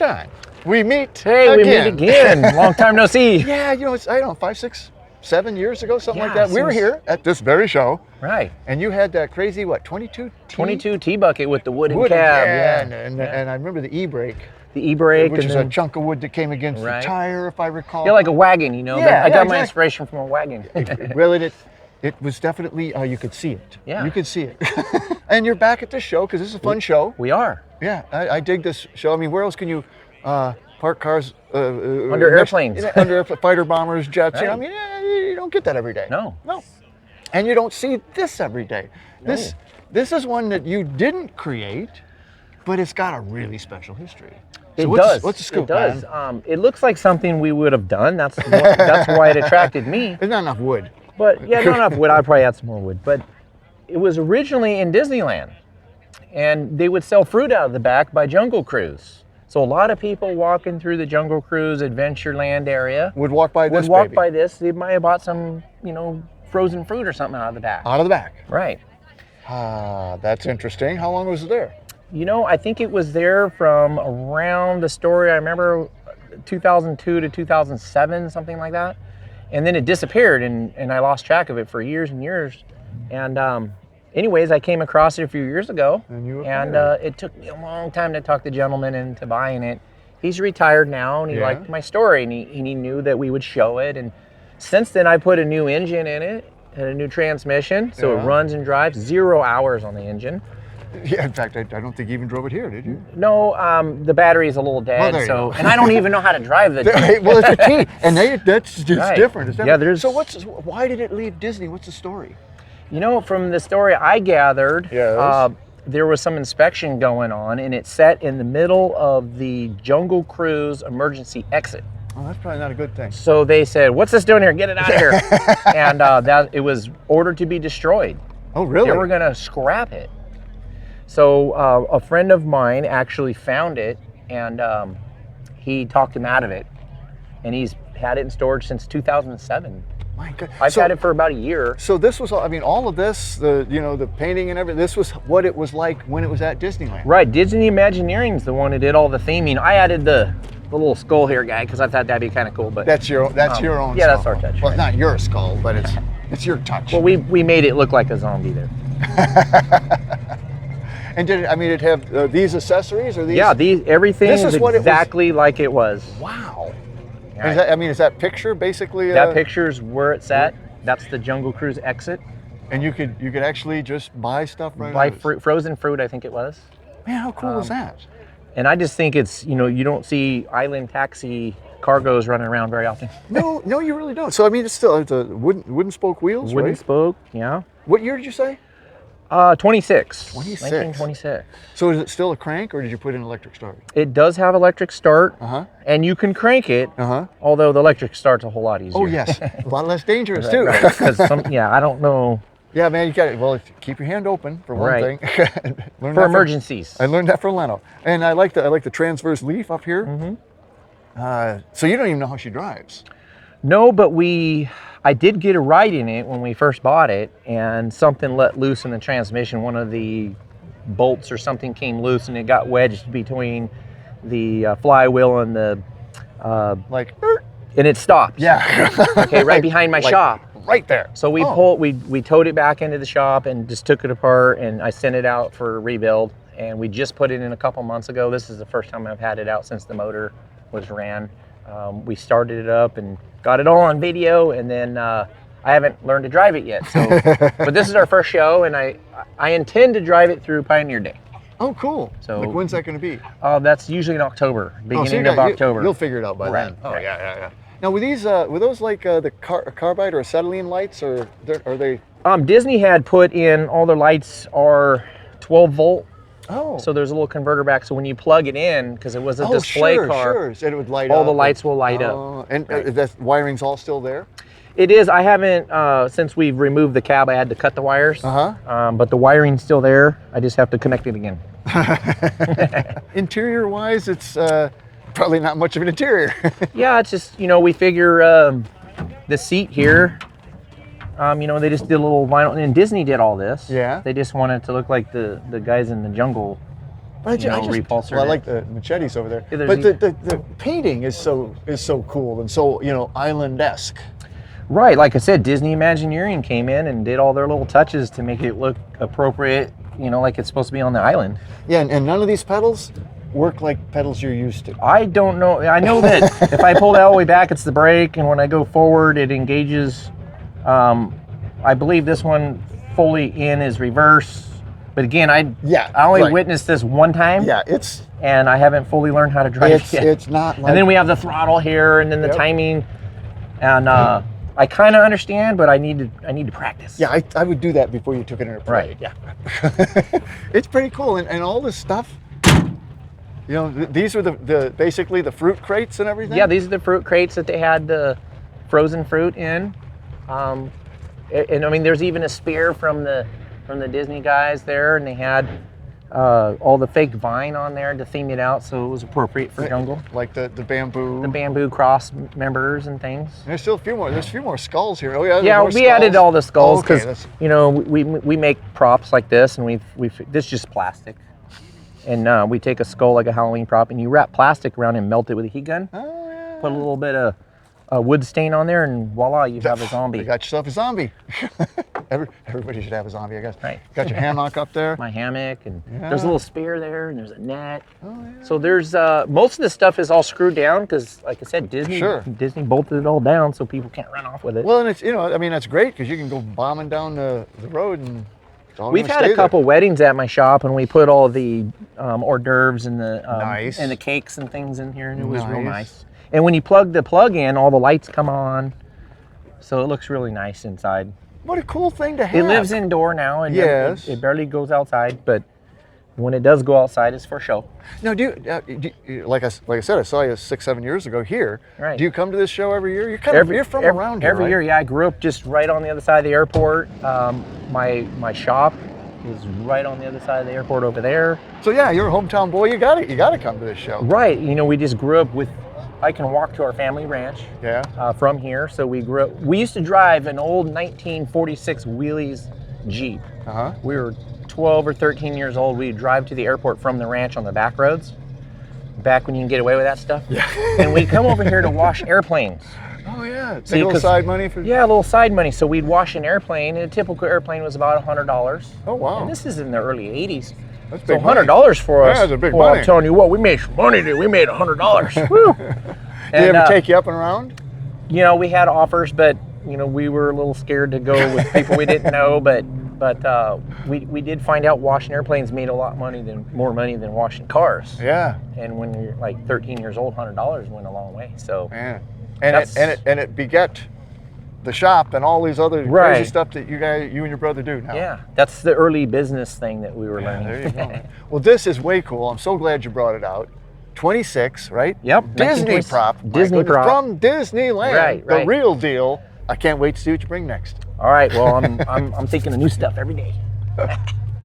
Sunshine. We meet Hey, again. we meet again. Long time no see. Yeah, you know, it's, I don't know, 5, 6, 7 years ago, something like Yeah, that. We were here at this very show. Right. And you had that crazy, what, 22 T bucket with the wooden cab. Yeah, Yeah. and I remember the e-brake. The e-brake. Which and is then, a chunk of wood that came against the tire, if I recall. Yeah, like a wagon, you know. Yeah, I got exactly. my inspiration from a wagon. It was definitely, you could see it. Yeah. You could see it. And you're back at this show, because this is a fun show. We are. Yeah, I dig this show. I mean, where else can you park cars? Under airplanes. Under fighter bombers, jets. Right. You know, I mean, you don't get that every day. No. And you don't see this every day. No. This is one that you didn't create, but it's got a really special history. It So does. What's the scoop, It does. man? It looks like something we would have done. That's why it attracted me. There's not enough wood. But yeah, not enough wood. I'd probably add some more wood. But it was originally in Disneyland, and they would sell fruit out of the back by Jungle Cruise. So a lot of people walking through the Jungle Cruise Adventureland area Would walk by this. by this. They might have bought some, frozen fruit or something out of the back. Out of the back. Right. Ah, that's interesting. How long was it there? I think it was there from around the story. I remember 2002 to 2007, something like that. And then it disappeared, and I lost track of it for years and years. And anyways, I came across it a few years ago, and it took me a long time to talk the gentleman into buying it. He's retired now, and he liked my story, and he knew that we would show it. And since then, I put a new engine in it and a new transmission, so it runs and drives. 0 hours on the engine. Yeah, in fact, I don't think you even drove it here, did you? No, the battery is a little dead, and I don't even know how to drive the Well, it's a T, and that's just different. It's Yeah, there's. So why did it leave Disney? What's the story? From the story I gathered, there was some inspection going on, and it sat in the middle of the Jungle Cruise emergency exit. Oh, that's probably not a good thing. So they said, "What's this doing here? Get it out of here!" And that it was ordered to be destroyed. Oh, really? They were going to scrap it. So a friend of mine actually found it, and he talked him out of it, and he's had it in storage since 2007. My God. I've had it for about a year. So this was, all of this, the painting and everything, this was what it was like when it was at Disneyland. Right, Disney Imagineering is the one who did all the theming. I added the little skull here guy because I thought that'd be kind of cool. But that's your own. Yeah, skull. that's our touch. Well, not your skull, but it's your touch. Well, we made it look like a zombie there. And did it have these accessories or these? Yeah, everything This is is what exactly like it was. Wow. Right. Is that picture basically? That picture's where it's at. That's the Jungle Cruise exit. And you could actually just buy stuff right. Buy frozen fruit, I think it was. Man, how cool is that? And I just think it's you don't see island taxi cargos running around very often. No, you really don't. So it's a wooden spoke wheels, Wooden right? spoke, yeah. What year did you say? 26. 26. 1926. So is it still a crank, or did you put in electric start? It does have electric start, and you can crank it. Although the electric start's a whole lot easier. Oh yes, a lot less dangerous too. Right, because I don't know. Yeah, man, you got it. Well, keep your hand open for one thing. For emergencies. I learned that from Leno, and I like the transverse leaf up here. So you don't even know how she drives. No, but I did get a ride in it when we first bought it, and something let loose in the transmission. One of the bolts or something came loose, and it got wedged between the flywheel and the and it stopped. Yeah. Okay, right behind my shop. Right there. So we towed it back into the shop and just took it apart, and I sent it out for rebuild, and we just put it in a couple months ago. This is the first time I've had it out since the motor was ran. We started it up and got it all on video, and then I haven't learned to drive it yet. So, but this is our first show, and I intend to drive it through Pioneer Day. Oh, cool. So when's that going to be? That's usually in October, beginning of October. You'll figure it out by then. Oh, yeah. Now, were those like the carbide or acetylene lights, or are they? Disney had put in all their lights are 12 volt. Oh. So there's a little converter back, so when you plug it in, because it was a display car, sure. So it would light up. All the lights will light up. And that wiring's all still there? It is. I haven't, since we've removed the cab, I had to cut the wires. But the wiring's still there. I just have to connect it again. Interior-wise, it's probably not much of an interior. Yeah, it's just, we figure the seat here, they just did a little vinyl, and Disney did all this. Yeah. They just wanted to look like the guys in the jungle, But repulsor. Well, I like the machetes over there. Yeah, but the painting is so cool and so island-esque. Right, like I said, Disney Imagineering came in and did all their little touches to make it look appropriate, like it's supposed to be on the island. Yeah, and none of these pedals work like pedals you're used to. I don't know. I know that if I pull it all the way back, it's the brake, and when I go forward, it engages. I believe this one fully in is reverse. But again, I only witnessed this one time. Yeah, and I haven't fully learned how to drive yet. It's not like... And then we have the throttle here, and then the timing, and I kind of understand, but I need to practice. Yeah, I would do that before you took it in a parade. Right. Yeah. It's pretty cool, and all this stuff. These are the basically the fruit crates and everything. Yeah, these are the fruit crates that they had the frozen fruit in, and I mean, there's even a spear from the Disney guys there, and they had all the fake vine on there to theme it out, so it was appropriate for jungle. Like the bamboo. The bamboo cross members and things. And there's still a few more. There's a few more skulls here. Oh yeah. Yeah, we added all the skulls because we we make props like this, and this is just plastic, and we take a skull like a Halloween prop, and you wrap plastic around and melt it with a heat gun. Oh yeah. Put a little bit of wood stain on there, and voila, you have a zombie. You got yourself a zombie. Everybody should have a zombie, I guess. Right. Got your hammock up there. My hammock, and there's a little spear there, and there's a net. Oh, yeah. So there's most of the stuff is all screwed down because, like I said, Disney bolted it all down so people can't run off with it. Well, and it's I mean that's great because you can go bombing down the road and. We've had a couple weddings at my shop, and we put all the hors d'oeuvres and the and the cakes and things in here, and it was real nice. And when you plug the plug in, all the lights come on, so it looks really nice inside. What a cool thing to have. It lives indoor now, and it barely goes outside, but when it does go outside, it's for show. Now, do you, like I said, I saw you 6-7 years ago here. Right. Do you come to this show every year? You're from around here, every year. Yeah, I grew up just right on the other side of the airport. My shop is right on the other side of the airport over there. So yeah, you're a hometown boy. You got to come to this show. Right. We just grew up with. I can walk to our family ranch from here. So we grew up. We used to drive an old 1946 Wheelies Jeep. Uh-huh. We were 12 or 13 years old. We'd drive to the airport from the ranch on the back roads, back when you can get away with that stuff. Yeah. And we'd come over here to wash airplanes. Oh yeah, take a little side money for. Yeah, a little side money. So we'd wash an airplane, and a typical airplane was about $100. Oh wow. And this is in the early '80s. That's so big $100 for us. Yeah, that's a big money. money. I'm telling you what, we made some money today. We made $100. Woo! Did they ever take you up and around? We had offers, but we were a little scared to go with people we didn't know. But we did find out washing airplanes made a lot more money than washing cars. Yeah. And when you're like 13 years old, $100 went a long way. So. Yeah. And it beget the shop and all these other crazy stuff that you and your brother do now. Yeah, that's the early business thing that we were learning. There you go. Well, this is way cool. I'm so glad you brought it out. 26, right? Yep. Disney prop. Disney prop. From Disneyland. Right. The real deal. I can't wait to see what you bring next. All right. Well, I'm thinking of new stuff every day.